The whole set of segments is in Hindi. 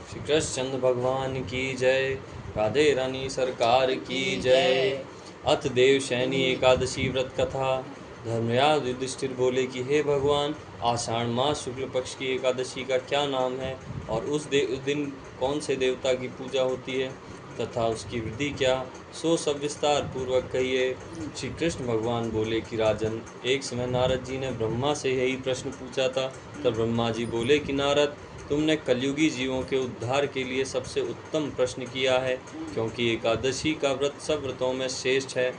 श्री कृष्णचंद्र भगवान की जय। राधे रानी सरकार की जय। अथ देवशयनी एकादशी व्रत कथा। धर्मराज युधिष्ठिर बोले कि हे भगवान, आषाढ़ मास शुक्ल पक्ष की एकादशी का क्या नाम है और उस दिन कौन से देवता की पूजा होती है तथा उसकी विधि क्या, सो सब विस्तार पूर्वक कहिए। श्री कृष्ण भगवान बोले कि राजन, एक समय नारद जी ने ब्रह्मा से यही प्रश्न पूछा था। तब ब्रह्मा जी बोले कि नारद, तुमने कलयुगी जीवों के उद्धार के लिए सबसे उत्तम प्रश्न किया है, क्योंकि एकादशी का व्रत सब व्रतों में श्रेष्ठ है।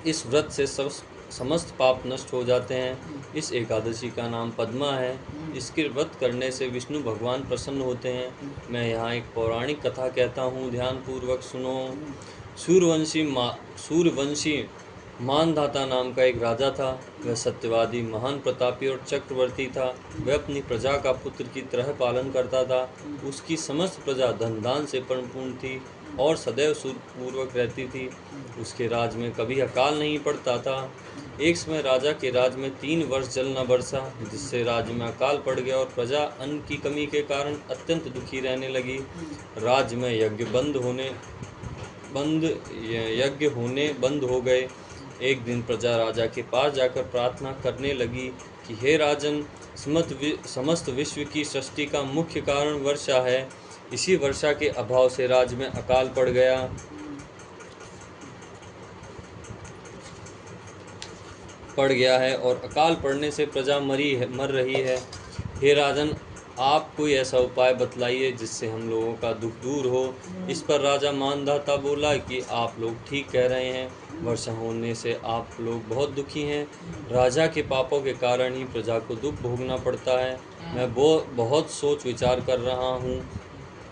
इस व्रत से समस्त पाप नष्ट हो जाते हैं। इस एकादशी का नाम पद्मा है। इसके व्रत करने से विष्णु भगवान प्रसन्न होते हैं। मैं यहाँ एक पौराणिक कथा कहता हूँ, ध्यान पूर्वक सुनो। सूर्यवंशी मानधाता नाम का एक राजा था। वह सत्यवादी, महान प्रतापी और चक्रवर्ती था। वह अपनी प्रजा का पुत्र की तरह पालन करता था। उसकी समस्त प्रजा धन दान से परिपूर्ण थी और सदैव सुखपूर्वक रहती थी। उसके राज में कभी अकाल नहीं पड़ता था। एक समय राजा के राज में 3 वर्ष जल न बरसा, जिससे राज्य में अकाल पड़ गया और प्रजा अन्न की कमी के कारण अत्यंत दुखी रहने लगी। राज्य में यज्ञ बंद हो गए। एक दिन प्रजा राजा के पास जाकर प्रार्थना करने लगी कि हे राजन, समस्त विश्व की सृष्टि का मुख्य कारण वर्षा है। इसी वर्षा के अभाव से राज्य में अकाल पड़ गया है और अकाल पड़ने से प्रजा मर रही है। हे राजन, आप कोई ऐसा उपाय बतलाइए जिससे हम लोगों का दुख दूर हो। इस पर राजा मानधाता बोला कि आप लोग ठीक कह रहे हैं, वर्षा होने से आप लोग बहुत दुखी हैं। राजा के पापों के कारण ही प्रजा को दुख भोगना पड़ता है। मैं बहुत सोच विचार कर रहा हूँ,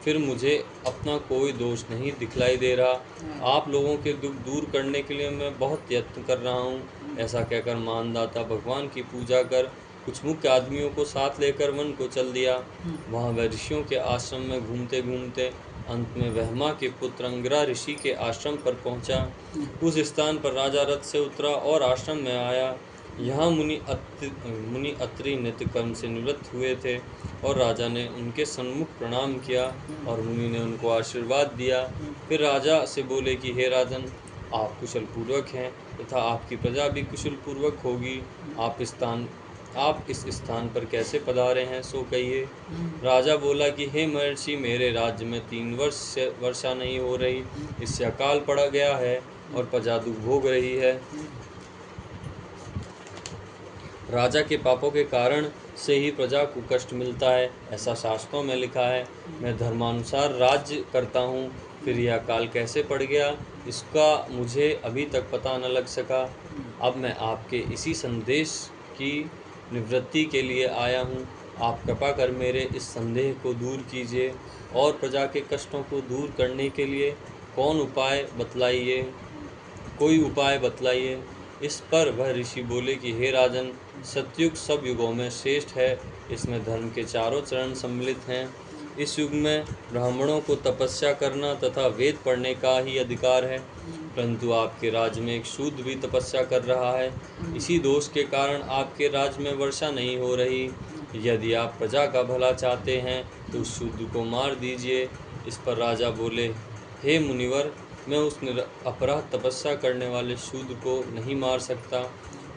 फिर मुझे अपना कोई दोष नहीं दिखलाई दे रहा। आप लोगों के दुख दूर करने के लिए मैं बहुत यत्न कर रहा हूँ। ऐसा कहकर मानदाता भगवान की पूजा कर कुछ मुख्य आदमियों को साथ लेकर वन को चल दिया। वहाँ वह ऋषियों के आश्रम में घूमते घूमते अंत में वहमा के पुत्र अंगिरा ऋषि के आश्रम पर पहुँचा। उस स्थान पर राजा रथ से उतरा और आश्रम में आया। यहाँ मुनि अत्रि नित्य कर्म से निवृत्त हुए थे और राजा ने उनके सन्मुख प्रणाम किया और मुनि ने उनको आशीर्वाद दिया। फिर राजा से बोले कि हे राजन, आप कुशल पूर्वक हैं तथा आपकी प्रजा भी कुशल पूर्वक होगी। आप इस स्थान पर कैसे पधारे हैं, सो कहिए। राजा बोला कि हे महर्षि, मेरे राज्य में 3 वर्ष से वर्षा नहीं हो रही, इससे अकाल पड़ा गया है और प्रजा दुख भोग रही है। राजा के पापों के कारण से ही प्रजा को कष्ट मिलता है, ऐसा शास्त्रों में लिखा है। मैं धर्मानुसार राज्य करता हूँ, फिर यह अकाल कैसे पड़ गया, इसका मुझे अभी तक पता न लग सका। अब मैं आपके इसी संदेश की निवृत्ति के लिए आया हूँ। आप कृपा कर मेरे इस संदेह को दूर कीजिए और प्रजा के कष्टों को दूर करने के लिए कोई उपाय बतलाइए। इस पर वह ऋषि बोले कि हे राजन, सतयुग सब युगों में श्रेष्ठ है। इसमें धर्म के चारों चरण सम्मिलित हैं। इस युग में ब्राह्मणों को तपस्या करना तथा वेद पढ़ने का ही अधिकार है, परंतु आपके राज्य में एक शूद्र भी तपस्या कर रहा है। इसी दोष के कारण आपके राज्य में वर्षा नहीं हो रही। यदि आप प्रजा का भला चाहते हैं तो उस शूद्र को मार दीजिए। इस पर राजा बोले, हे मुनिवर, मैं उस अपराध तपस्या करने वाले शूद्र को नहीं मार सकता।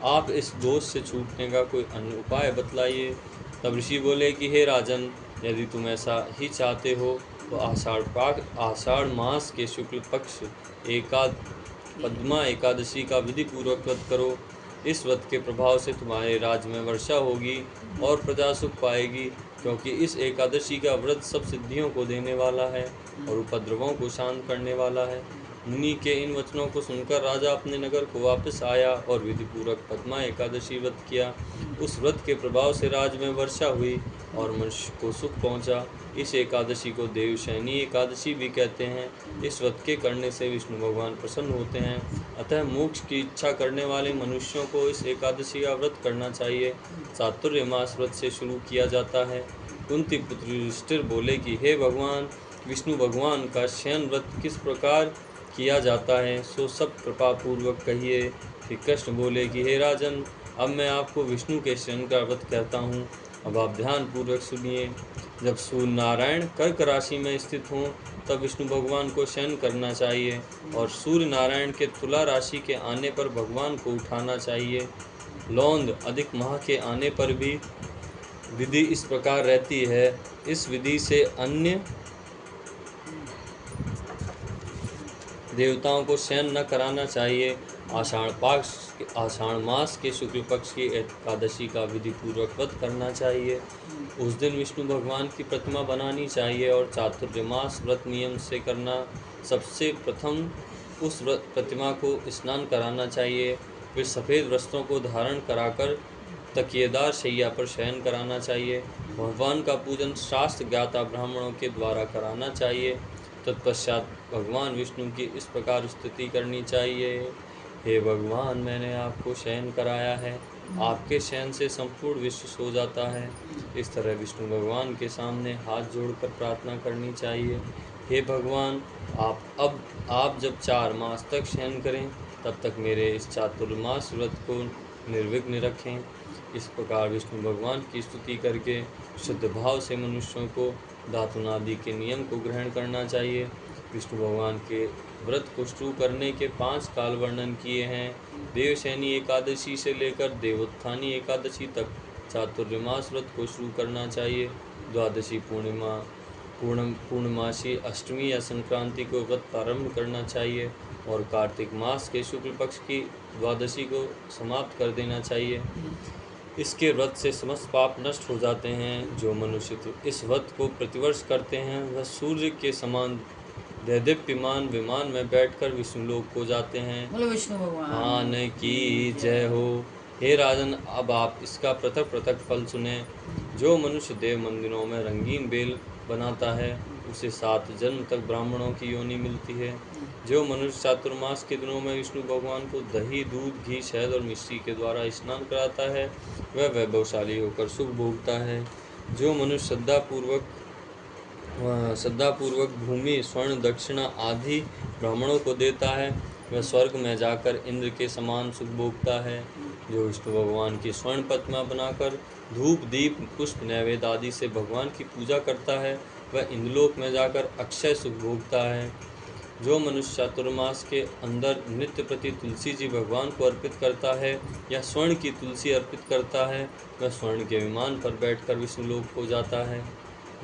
आप इस दोष से छूटने का कोई अन्य उपाय बतलाइए। तब ऋषि बोले कि हे राजन, यदि तुम ऐसा ही चाहते हो तो आषाढ़ मास के शुक्ल पक्ष पद्मा एकादशी का विधि पूर्वक व्रत करो। इस व्रत के प्रभाव से तुम्हारे राज्य में वर्षा होगी और प्रजा सुख पाएगी, क्योंकि इस एकादशी का व्रत सब सिद्धियों को देने वाला है और उपद्रवों को शांत करने वाला है। मुनि के इन वचनों को सुनकर राजा अपने नगर को वापस आया और विधि पूर्वक पद्मा एकादशी व्रत किया। उस व्रत के प्रभाव से राज्य में वर्षा हुई और मनुष्य को सुख पहुंचा। इस एकादशी को देवशयनी एकादशी भी कहते हैं। इस व्रत के करने से विष्णु भगवान प्रसन्न होते हैं। अतः मोक्ष की इच्छा करने वाले मनुष्यों को इस एकादशी का व्रत करना चाहिए। चातुर्मास व्रत से शुरू किया जाता है। कुंती पुत्र युधिष्ठिर बोले कि हे भगवान, विष्णु भगवान का शयन व्रत किस प्रकार किया जाता है, सो सब कृपा पूर्वक कहिए। श्री कृष्ण बोले कि हे राजन, अब मैं आपको विष्णु के शयन का व्रत कहता हूँ। अब आप ध्यान पूर्वक सुनिए। जब सूर्य नारायण कर्क राशि में स्थित हों तब विष्णु भगवान को शयन करना चाहिए और सूर्य नारायण के तुला राशि के आने पर भगवान को उठाना चाहिए। लौंद अधिक माह के आने पर भी विधि इस प्रकार रहती है। इस विधि से अन्य देवताओं को शयन न कराना चाहिए। आषाढ़ मास के शुक्ल पक्ष की एकादशी का विधि पूर्वक व्रत करना चाहिए। उस दिन विष्णु भगवान की प्रतिमा बनानी चाहिए और चातुर्मास व्रत नियम से करना। सबसे प्रथम उस प्रतिमा को स्नान कराना चाहिए, फिर सफ़ेद वस्त्रों को धारण कराकर तकिएदार शैया पर शयन कराना चाहिए। भगवान का पूजन शास्त्र ज्ञाता ब्राह्मणों के द्वारा कराना चाहिए। तत्पश्चात भगवान विष्णु की इस प्रकार स्तुति करनी चाहिए। हे भगवान, मैंने आपको शयन कराया है, आपके शयन से संपूर्ण विश्व सो जाता है। इस तरह विष्णु भगवान के सामने हाथ जोड़कर प्रार्थना करनी चाहिए। हे भगवान, आप जब 4 मास तक शयन करें तब तक मेरे इस चातुर्मास व्रत को निर्विघ्न रखें। इस प्रकार विष्णु भगवान की स्तुति करके शुद्ध भाव से मनुष्यों को धातुनादि के नियम को ग्रहण करना चाहिए। विष्णु भगवान के व्रत को शुरू करने के 5 काल वर्णन किए हैं। देवशयनी एकादशी से लेकर देवोत्थानी एकादशी तक चातुर्मास व्रत को शुरू करना चाहिए। द्वादशी पूर्णमासी अष्टमी या संक्रांति को व्रत प्रारंभ करना चाहिए और कार्तिक मास के शुक्ल पक्ष की द्वादशी को समाप्त कर देना चाहिए। इसके व्रत से समस्त पाप नष्ट हो जाते हैं। जो मनुष्य इस व्रत को प्रतिवर्ष करते हैं वह सूर्य के समान दैदीप्यमान विमान में बैठकर विष्णुलोक को जाते हैं। बोलो विष्णु भगवान की जय हो। हे राजन, अब आप इसका पृथक पृथक फल सुने। जो मनुष्य देव मंदिरों में रंगीन बेल बनाता है उसे 7 जन्म तक ब्राह्मणों की योनि मिलती है। जो मनुष्य चातुर्मास के दिनों में विष्णु भगवान को दही, दूध, घी, शहद और मिश्री के द्वारा स्नान कराता है वह वैभवशाली होकर सुख भोगता है। जो मनुष्य श्रद्धापूर्वक भूमि, स्वर्ण, दक्षिणा आदि ब्राह्मणों को देता है वह स्वर्ग में जाकर इंद्र के समान सुख भोगता है। जो विष्णु भगवान की स्वर्ण प्रतिमा बनाकर धूप, दीप, पुष्प, नैवेद्य आदि से भगवान की पूजा करता है वह इंद्रलोक में जाकर अक्षय सुख भोगता है। जो मनुष्य चातुर्मास के अंदर नित्य प्रति तुलसी जी भगवान को अर्पित करता है या स्वर्ण की तुलसी अर्पित करता है वह स्वर्ण के विमान पर बैठकर विष्णुलोक को जाता है।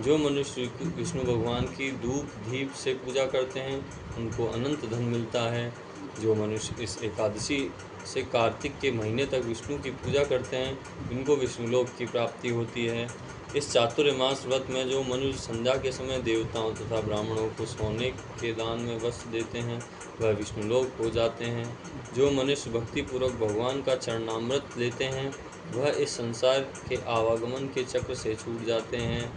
जो मनुष्य विष्णु भगवान की धूप दीप से पूजा करते हैं उनको अनंत धन मिलता है। जो मनुष्य इस एकादशी से कार्तिक के महीने तक विष्णु की पूजा करते हैं इनको विष्णुलोक की प्राप्ति होती है। इस चातुर्मास व्रत में जो मनुष्य संध्या के समय देवताओं तथा ब्राह्मणों को सोने के दान में वस्त्र देते हैं वह विष्णुलोक हो जाते हैं। जो मनुष्य भक्तिपूर्वक भगवान का चरणामृत लेते हैं वह इस संसार के आवागमन के चक्र से छूट जाते हैं।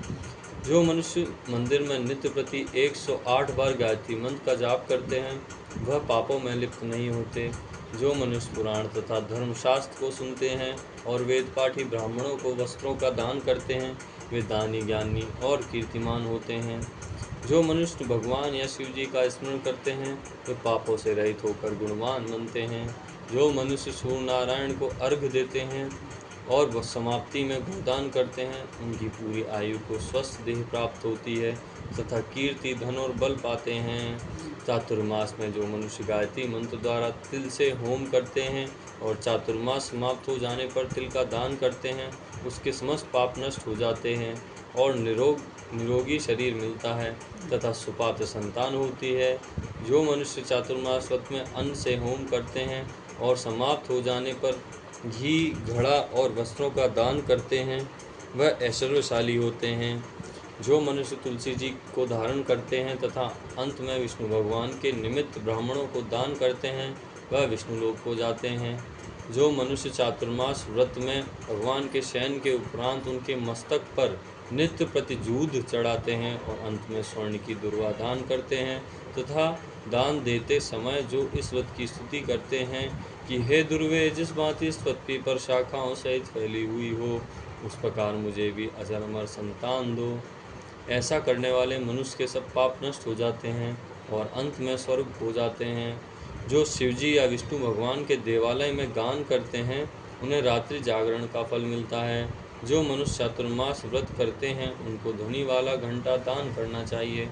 जो मनुष्य मंदिर में नित्य प्रति 108 बार गायत्री मंत्र का जाप करते हैं वह पापों में लिप्त नहीं होते। जो मनुष्य पुराण तथा धर्मशास्त्र को सुनते हैं और वेदपाठी ब्राह्मणों को वस्त्रों का दान करते हैं वे दानी, ज्ञानी और कीर्तिमान होते हैं। जो मनुष्य भगवान या शिव जी का स्मरण करते हैं वे पापों से रहित होकर गुणवान बनते हैं। जो मनुष्य सूर्य नारायण को अर्घ्य देते हैं और वह समाप्ति में गोदान करते हैं उनकी पूरी आयु को स्वस्थ देह प्राप्त होती है तथा कीर्ति, धन और बल पाते हैं। चातुर्मास में जो मनुष्य गायत्री मंत्र द्वारा तिल से होम करते हैं और चातुर्मास समाप्त हो जाने पर तिल का दान करते हैं उसके समस्त पाप नष्ट हो जाते हैं और निरोगी शरीर मिलता है तथा सुपात्र संतान होती है। जो मनुष्य चातुर्मास व्रत में अन्न से होम करते हैं और समाप्त हो जाने पर घी, घड़ा और वस्त्रों का दान करते हैं वह ऐश्वर्यशाली होते हैं। जो मनुष्य तुलसी जी को धारण करते हैं तथा अंत में विष्णु भगवान के निमित्त ब्राह्मणों को दान करते हैं वह विष्णुलोक को जाते हैं। जो मनुष्य चातुर्मास व्रत में भगवान के शयन के उपरांत उनके मस्तक पर नित्य प्रति दूध चढ़ाते हैं और अंत में स्वर्ण की दुर्वा दान करते हैं तथा दान देते समय जो इस व्रत की स्तुति करते हैं कि हे दुर्वे, जिस भांति इस पृथ्वी पर शाखाओं सहित फैली हुई हो उस प्रकार मुझे भी अजर अमर संतान दो। ऐसा करने वाले मनुष्य के सब पाप नष्ट हो जाते हैं और अंत में स्वर्ग हो जाते हैं। जो शिवजी या विष्णु भगवान के देवालय में गान करते हैं उन्हें रात्रि जागरण का फल मिलता है। जो मनुष्य चातुर्मास व्रत करते हैं उनको ध्वनि वाला घंटा दान करना चाहिए।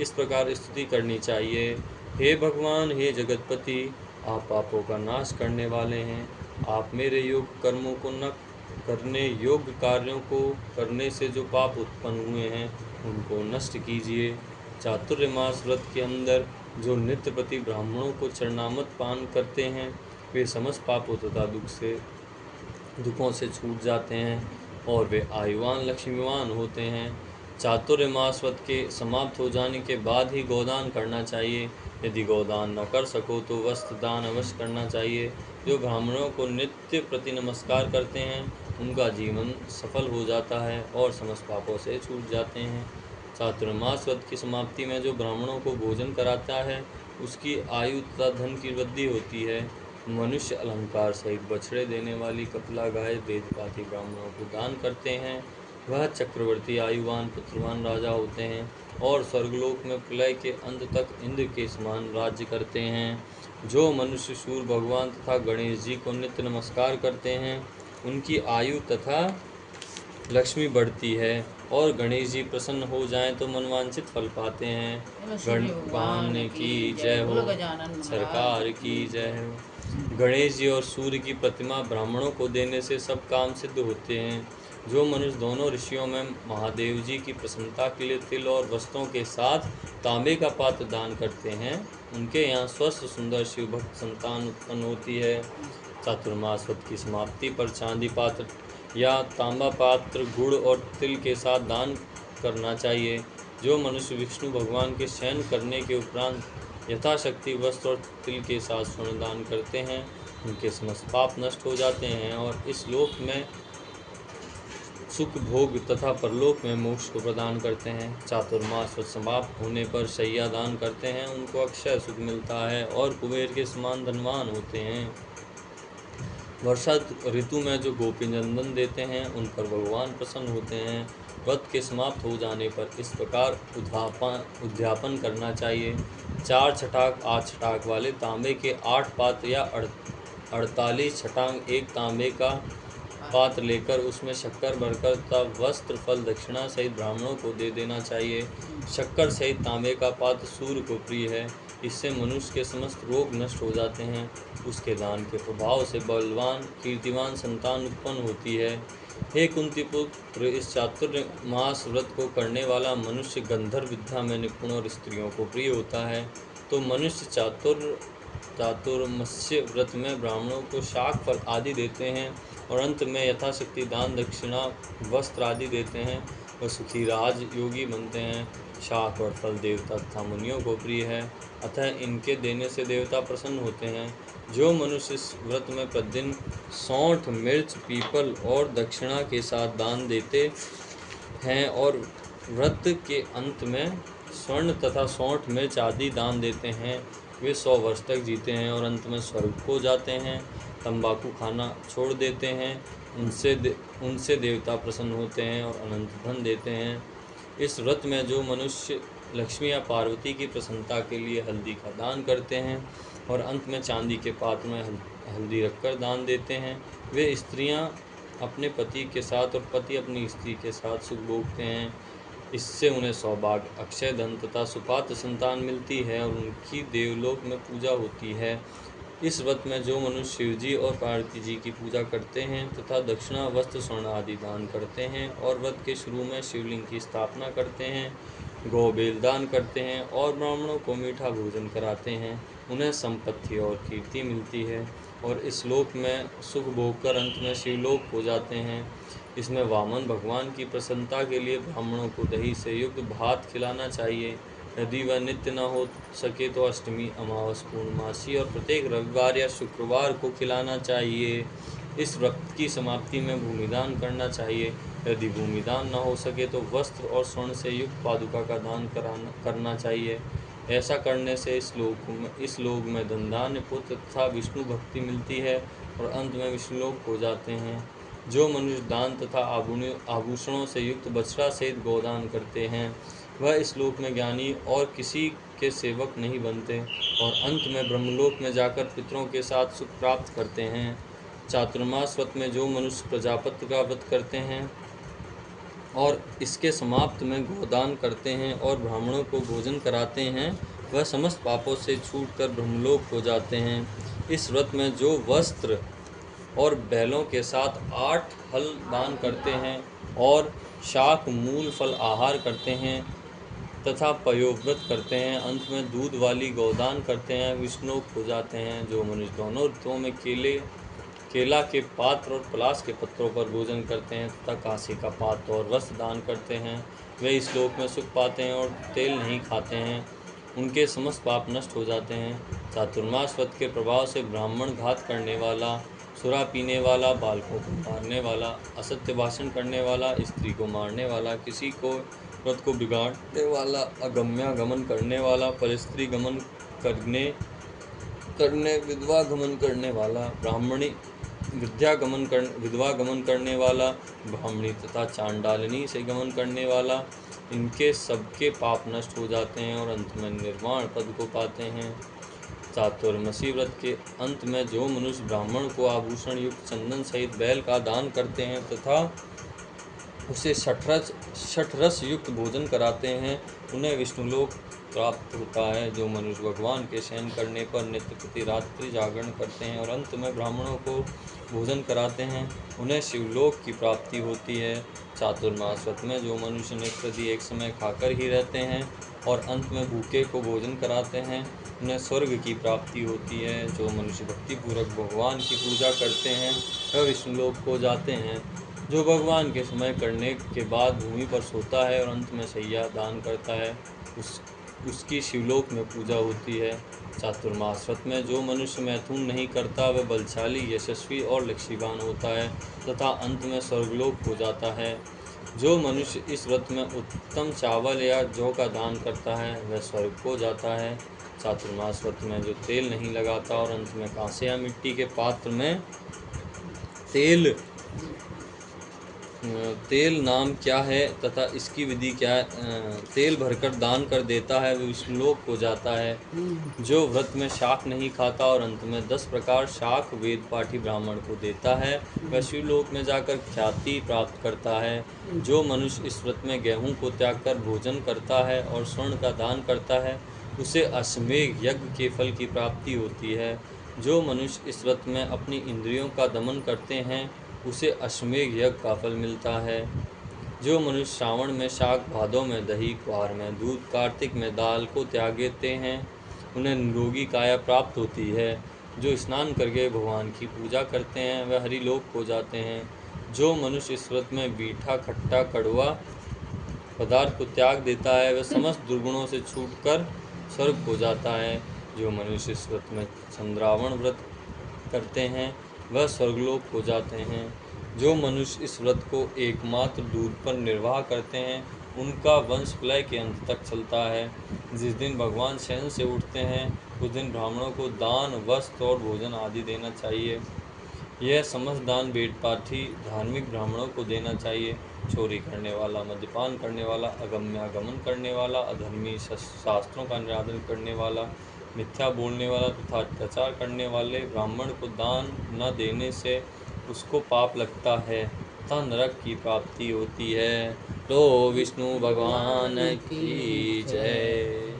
इस प्रकार स्तुति करनी चाहिए। हे भगवान, हे जगतपति, आप पापों का नाश करने वाले हैं। आप मेरे योग कर्मों को न करने योग्य कार्यों को करने से जो पाप उत्पन्न हुए हैं उनको नष्ट कीजिए। चातुर्मास व्रत के अंदर जो नित्य प्रति ब्राह्मणों को चरणामृत पान करते हैं वे समस्त पापों तथा दुखों से छूट जाते हैं और वे आयुवान लक्ष्मीवान होते हैं। चातुर्मास व्रत के समाप्त हो जाने के बाद ही गोदान करना चाहिए। यदि गोदान न कर सको तो वस्त्र दान अवश्य करना चाहिए। जो ब्राह्मणों को नित्य प्रति नमस्कार करते हैं उनका जीवन सफल हो जाता है और समस्त पापों से छूट जाते हैं। चातुर्मास व्रत की समाप्ति में जो ब्राह्मणों को भोजन कराता है उसकी आयु तथा धन की वृद्धि होती है। मनुष्य अलंकार सहित बछड़े देने वाली कपिला गाय वेदपाती ब्राह्मणों को दान करते हैं। वह चक्रवर्ती आयुवान पुत्रवान राजा होते हैं और स्वर्गलोक में प्रलय के अंत तक इंद्र के समान राज्य करते हैं। जो मनुष्य सूर्य भगवान तथा गणेश जी को नित्य नमस्कार करते हैं उनकी आयु तथा लक्ष्मी बढ़ती है और गणेश जी प्रसन्न हो जाएं तो मनवांछित फल पाते हैं। गण भगवान की जय हो, सरकार की जय हो। गणेश जी और सूर्य की प्रतिमा ब्राह्मणों को देने से सब काम सिद्ध होते हैं। जो मनुष्य दोनों ऋषियों में महादेव जी की प्रसन्नता के लिए तिल और वस्त्रों के साथ तांबे का पात्र दान करते हैं उनके यहाँ स्वस्थ सुंदर शिव भक्त संतान उत्पन्न होती है। चातुर्मास व्रत की समाप्ति पर चांदी पात्र या तांबा पात्र गुड़ और तिल के साथ दान करना चाहिए। जो मनुष्य विष्णु भगवान के शयन करने के उपरांत यथाशक्ति वस्त्र और तिल के साथ स्वर्ण दान करते हैं उनके समस्त पाप नष्ट हो जाते हैं और इस लोक में सुख भोग तथा परलोक में मोक्ष को प्रदान करते हैं। चातुर्मास व्रत समाप्त होने पर शैया दान करते हैं उनको अक्षय सुख मिलता है और कुबेर के समान धनवान होते हैं। वर्षा ऋतु में जो गोपी नंदन देते हैं उन पर भगवान प्रसन्न होते हैं। व्रत के समाप्त हो जाने पर इस प्रकार उद्यापन करना चाहिए। 4 छटाक 8 छटाक वाले तांबे के 8 पात्र या 48 छटाक एक तांबे का पात्र लेकर उसमें शक्कर भरकर तथा वस्त्र फल दक्षिणा सहित ब्राह्मणों को दे देना चाहिए। शक्कर सहित तांबे का पात्र सूर्य को प्रिय है, इससे मनुष्य के समस्त रोग नष्ट हो जाते हैं। उसके दान के प्रभाव से बलवान कीर्तिवान संतान उत्पन्न होती है। हे कुंती पुत्र, इस चातुर्मास व्रत को करने वाला मनुष्य गंधर्व विद्या में निपुण और स्त्रियों को प्रिय होता है। तो मनुष्य चातुर्मास्य व्रत में ब्राह्मणों को शाक फल आदि देते हैं और अंत में यथाशक्ति दान दक्षिणा वस्त्र आदि देते हैं और सुखी राज योगी बनते हैं। शाक और फल देवता तथा मुनियों को प्रिय है, अतः इनके देने से देवता प्रसन्न होते हैं। जो मनुष्य इस व्रत में प्रतिदिन सौंठ मिर्च पीपल और दक्षिणा के साथ दान देते हैं और व्रत के अंत में स्वर्ण तथा सौंठ मिर्च आदि दान देते हैं वे 100 वर्ष तक जीते हैं और अंत में स्वर्ग को जाते हैं। तंबाकू खाना छोड़ देते हैं उनसे देवता प्रसन्न होते हैं और अनंत धन देते हैं। इस व्रत में जो मनुष्य लक्ष्मी या पार्वती की प्रसन्नता के लिए हल्दी का दान करते हैं और अंत में चांदी के पात्र में हल्दी रखकर दान देते हैं वे स्त्रियां अपने पति के साथ और पति अपनी स्त्री के साथ सुख भोगते हैं। इससे उन्हें सौभाग्य अक्षय धन तथा सुपात्र संतान मिलती है और उनकी देवलोक में पूजा होती है। इस व्रत में जो मनुष्य शिव जी और पार्वती जी की पूजा करते हैं तथा दक्षिणा वस्त्र स्वर्ण आदि दान करते हैं और व्रत के शुरू में शिवलिंग की स्थापना करते हैं, गोबेल दान करते हैं और ब्राह्मणों को मीठा भोजन कराते हैं उन्हें संपत्ति और कीर्ति मिलती है और इस लोक में सुख भोग कर अंत में शिवलोक हो जाते हैं। इसमें वामन भगवान की प्रसन्नता के लिए ब्राह्मणों को दही से युक्त भात खिलाना चाहिए। यदि वह नित्य न हो सके तो अष्टमी अमावस पूर्णमासी और प्रत्येक रविवार या शुक्रवार को खिलाना चाहिए। इस व्रत की समाप्ति में भूमिदान करना चाहिए। यदि भूमिदान न हो सके तो वस्त्र और स्वर्ण से युक्त पादुका का दान करना चाहिए। ऐसा करने से इस लोक में धन धान्य पुत्र तथा विष्णु भक्ति मिलती है और अंत में विष्णुलोक हो जाते हैं। जो मनुष्य दान तथा आभूषणों से युक्त बछड़ा सहित गोदान करते हैं वह इस लोक में ज्ञानी और किसी के सेवक नहीं बनते और अंत में ब्रह्मलोक में जाकर पितरों के साथ सुख प्राप्त करते हैं। चातुर्मास व्रत में जो मनुष्य प्रजापति का व्रत करते हैं और इसके समाप्त में गोदान करते हैं और ब्राह्मणों को भोजन कराते हैं, वह समस्त पापों से छूटकर ब्रह्मलोक हो जाते हैं। इस व्रत में जो वस्त्र और बैलों के साथ 8 हल दान करते हैं और शाक मूल फल आहार करते हैं तथा पयोव्रत करते हैं, अंत में दूध वाली गोदान करते हैं, विष्णुलोक हो जाते हैं। जो मनुष्य दोनों ऋतुओं में केला के पात्र और पलाश के पत्रों पर भोजन करते हैं तथा कांसे का पात्र और वस्त्र दान करते हैं, वे इस लोक में सुख पाते हैं और तेल नहीं खाते हैं, उनके समस्त पाप नष्ट हो जाते हैं। चातुर्मास व्रत के प्रभाव से ब्राह्मण घात करने वाला, सुरा पीने वाला, बालकों को मारने वाला, असत्य भाषण करने वाला, स्त्री को मारने वाला, किसी को व्रत को बिगाड़ने वाला, अगम्यागमन करने वाला, परस्त्री गमन करने विधवा गमन करने वाला, विधवा गमन करने वाला, ब्राह्मणी तथा चांडालिनी से गमन करने वाला, इनके सबके पाप नष्ट हो जाते हैं और अंत में निर्वाण पद को पाते हैं। चातुर्मासी व्रत के अंत में जो मनुष्य ब्राह्मण को आभूषण युक्त चंदन सहित बैल का दान करते हैं तथा उसे षठरस युक्त भोजन कराते हैं, उन्हें विष्णुलोक प्राप्त होता है। जो मनुष्य भगवान के शयन करने पर नित्य प्रति रात्रि जागरण करते हैं और अंत में ब्राह्मणों को भोजन कराते हैं, उन्हें शिवलोक की प्राप्ति होती है। चातुर्मास व्रत में जो मनुष्य नित्य प्रति एक समय खाकर ही रहते हैं और अंत में भूखे को भोजन कराते हैं, उन्हें स्वर्ग की प्राप्ति होती है। जो मनुष्य भक्तिपूर्वक भगवान की पूजा करते हैं, वह विष्णुलोक को जाते हैं। जो भगवान के समय करने के बाद भूमि पर सोता है और अंत में शैया दान करता है, उसकी शिवलोक में पूजा होती है। चातुर्मास व्रत में जो मनुष्य मैथुन नहीं करता, वह बलशाली, यशस्वी और लक्ष्मीवान होता है तथा अंत में स्वर्गलोक हो जाता है। जो मनुष्य इस व्रत में उत्तम चावल या जौ का दान करता है, वह स्वर्ग को जाता है। चातुर्मास व्रत में जो तेल नहीं लगाता और अंत में कांसे या मिट्टी के पात्र में तेल नाम क्या है तथा इसकी विधि क्या है, तेल भरकर दान कर देता है, वह विष्णुलोक हो जाता है। जो व्रत में शाक नहीं खाता और अंत में 10 प्रकार शाक वेद पाठी ब्राह्मण को देता है, वह शिवलोक में जाकर ख्याति प्राप्त करता है। जो मनुष्य इस व्रत में गेहूं को त्याग कर भोजन करता है और स्वर्ण का दान करता है, उसे अश्वमेध यज्ञ के फल की प्राप्ति होती है। जो मनुष्य इस व्रत में अपनी इंद्रियों का दमन करते हैं, उसे अश्वमेध यज्ञ का फल मिलता है। जो मनुष्य श्रावण में शाक, भादों में दही, क्वार में दूध, कार्तिक में दाल को त्याग देते हैं, उन्हें निरोगी काया प्राप्त होती है। जो स्नान करके भगवान की पूजा करते हैं, वह हरिलोक हो जाते हैं। जो मनुष्य इस व्रत में मीठा, खट्टा, कड़वा पदार्थ को त्याग देता है, वह समस्त दुर्गुणों से छूटकर स्वर्ग हो जाता है। जो मनुष्य इस व्रत में चंद्रावण व्रत करते हैं, वह स्वर्गलोक हो जाते हैं। जो मनुष्य इस व्रत को एकमात्र दूध पर निर्वाह करते हैं, उनका वंश प्रलय के अंत तक चलता है। जिस दिन भगवान शयन से उठते हैं, उस दिन ब्राह्मणों को दान, वस्त्र और भोजन आदि देना चाहिए। यह समस्त दान वेदपाठी धार्मिक ब्राह्मणों को देना चाहिए। चोरी करने वाला, मद्यपान करने वाला, अगम्यागमन करने वाला, अधर्मी, शास्त्रों का निरादर करने वाला, मिथ्या बोलने वाला तथा अत्याचार करने वाले ब्राह्मण को दान न देने से उसको पाप लगता है तथा नरक की प्राप्ति होती है। तो विष्णु भगवान की जय।